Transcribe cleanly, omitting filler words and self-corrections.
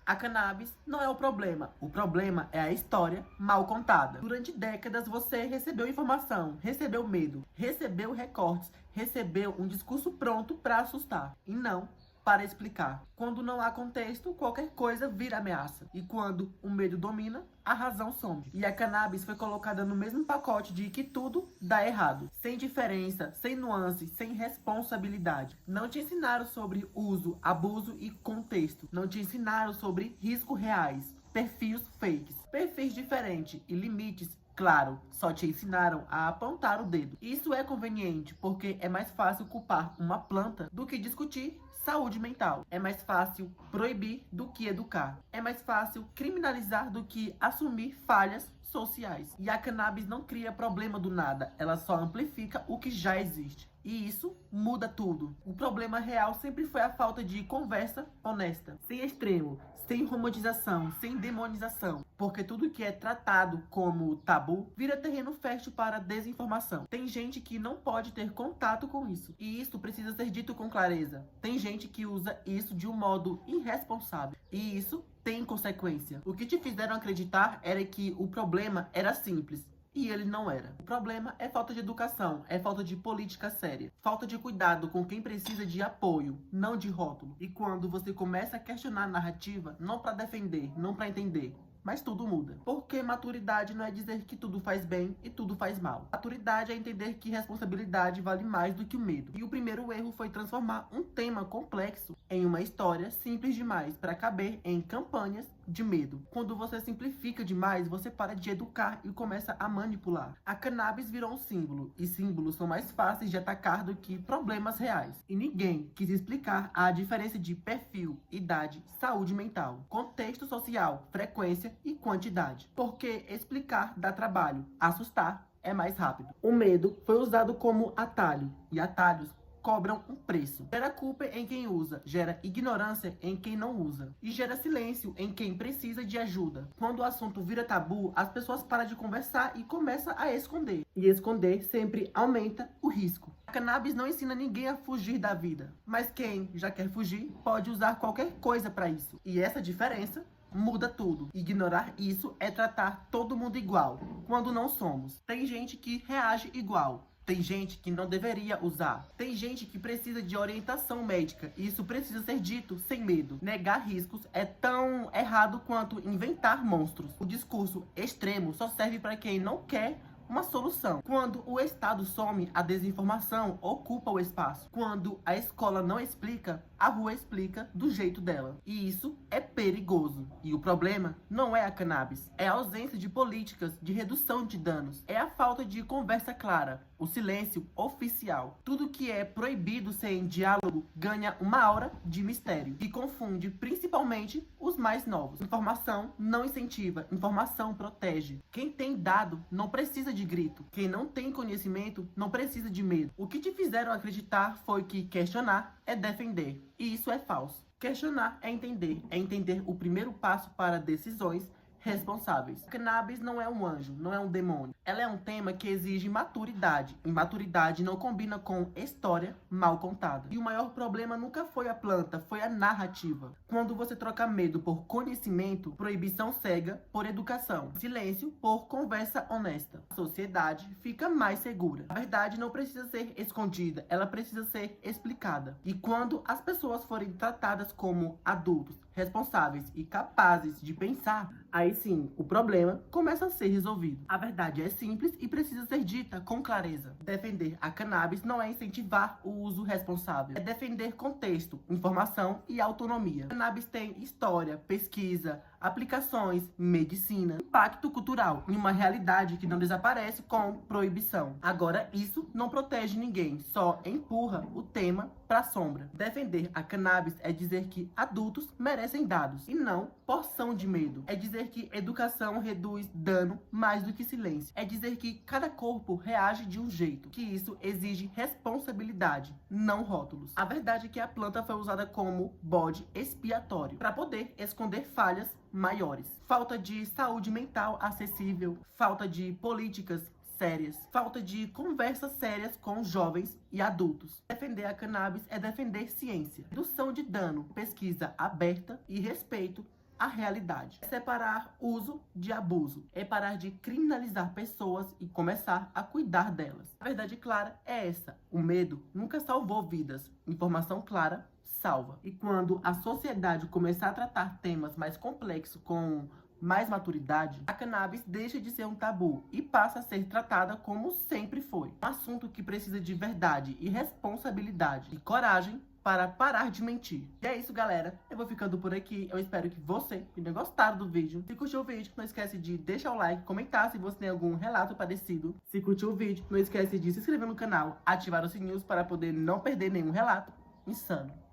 A cannabis não é o problema é a história mal contada. Durante décadas você recebeu informação, recebeu medo, recebeu recortes, recebeu um discurso pronto para assustar e não para explicar. Quando não há contexto, qualquer coisa vira ameaça. E quando o medo domina, a razão some. E a cannabis foi colocada no mesmo pacote de que tudo dá errado. Sem diferença, sem nuance, sem responsabilidade. Não te ensinaram sobre uso, abuso e contexto. Não te ensinaram sobre riscos reais, perfis fakes, perfis diferentes e limites. Claro, só te ensinaram a apontar o dedo. Isso é conveniente porque é mais fácil culpar uma planta do que discutir saúde mental. É mais fácil proibir do que educar. É mais fácil criminalizar do que assumir falhas sociais. E a cannabis não cria problema do nada, ela só amplifica o que já existe. E isso muda tudo. O problema real sempre foi a falta de conversa honesta, sem extremo, sem romantização, sem demonização. Porque tudo que é tratado como tabu vira terreno fértil para desinformação. Tem gente que não pode ter contato com isso. E isso precisa ser dito com clareza. Tem gente que usa isso de um modo irresponsável. E isso tem consequência. O que te fizeram acreditar era que o problema era simples. E ele não era. O problema é falta de educação, é falta de política séria, falta de cuidado com quem precisa de apoio, não de rótulo. E quando você começa a questionar a narrativa, não para defender, não para entender, mas tudo muda. Porque maturidade não é dizer que tudo faz bem e tudo faz mal. Maturidade é entender que responsabilidade vale mais do que o medo. E o primeiro erro foi transformar um tema complexo em uma história simples demais para caber em campanhas de medo. Quando você simplifica demais, você para de educar e começa a manipular. A cannabis virou um símbolo, e símbolos são mais fáceis de atacar do que problemas reais. E ninguém quis explicar a diferença de perfil, idade, saúde mental, contexto social, frequência e quantidade. Porque explicar dá trabalho, assustar é mais rápido. O medo foi usado como atalho, e atalhos cobram um preço. Gera culpa em quem usa, gera ignorância em quem não usa e gera silêncio em quem precisa de ajuda. Quando o assunto vira tabu, as pessoas param de conversar e começam a esconder. E esconder sempre aumenta o risco. A cannabis não ensina ninguém a fugir da vida, mas quem já quer fugir pode usar qualquer coisa para isso. E essa diferença muda tudo. Ignorar isso é tratar todo mundo igual, quando não somos. Tem gente que reage igual. Tem gente que não deveria usar. Tem gente que precisa de orientação médica. E isso precisa ser dito sem medo. Negar riscos é tão errado quanto inventar monstros. O discurso extremo só serve para quem não quer uma solução. Quando o Estado some, a desinformação ocupa o espaço. Quando a escola não explica, a rua explica do jeito dela. E isso é perigoso. E o problema não é a cannabis, é a ausência de políticas de redução de danos. É a falta de conversa clara, o silêncio oficial. Tudo que é proibido sem diálogo ganha uma aura de mistério e confunde principalmente os mais novos. Informação não incentiva, informação protege. Quem tem dado não precisa de grito. Quem não tem conhecimento não precisa de medo. O que te fizeram acreditar foi que questionar é defender. E isso é falso. Questionar é entender o primeiro passo para decisões responsáveis. Cannabis não é um anjo, não é um demônio. Ela é um tema que exige maturidade. E maturidade não combina com história mal contada. E o maior problema nunca foi a planta, foi a narrativa. Quando você troca medo por conhecimento, proibição cega por educação, silêncio por conversa honesta, a sociedade fica mais segura. A verdade não precisa ser escondida, ela precisa ser explicada. E quando as pessoas forem tratadas como adultos, responsáveis e capazes de pensar, aí sim, o problema começa a ser resolvido. A verdade é simples e precisa ser dita com clareza. Defender a cannabis não é incentivar o uso responsável. É defender contexto, informação e autonomia. A cannabis tem história, pesquisa, aplicações, medicina, impacto cultural em uma realidade que não desaparece com proibição. Agora, isso não protege ninguém, só empurra o tema para a sombra. Defender a cannabis é dizer que adultos merecem dados e não porção de medo. É dizer que educação reduz dano mais do que silêncio. É dizer que cada corpo reage de um jeito, que isso exige responsabilidade, não rótulos. A verdade é que a planta foi usada como bode expiatório para poder esconder falhas maiores. Falta de saúde mental acessível, falta de políticas sérias, falta de conversas sérias com jovens e adultos. Defender a cannabis é defender ciência, redução de dano, pesquisa aberta e respeito a realidade. É separar uso de abuso. É parar de criminalizar pessoas e começar a cuidar delas. A verdade clara é essa. O medo nunca salvou vidas. Informação clara salva. E quando a sociedade começar a tratar temas mais complexos com mais maturidade, a cannabis deixa de ser um tabu e passa a ser tratada como sempre foi. Um assunto que precisa de verdade e responsabilidade e coragem para parar de mentir. E é isso, galera. Eu vou ficando por aqui. Eu espero que você tenha gostado do vídeo. Se curtiu o vídeo, não esquece de deixar o like, comentar se você tem algum relato parecido. Se curtiu o vídeo, não esquece de se inscrever no canal, ativar os sininhos para poder não perder nenhum relato insano.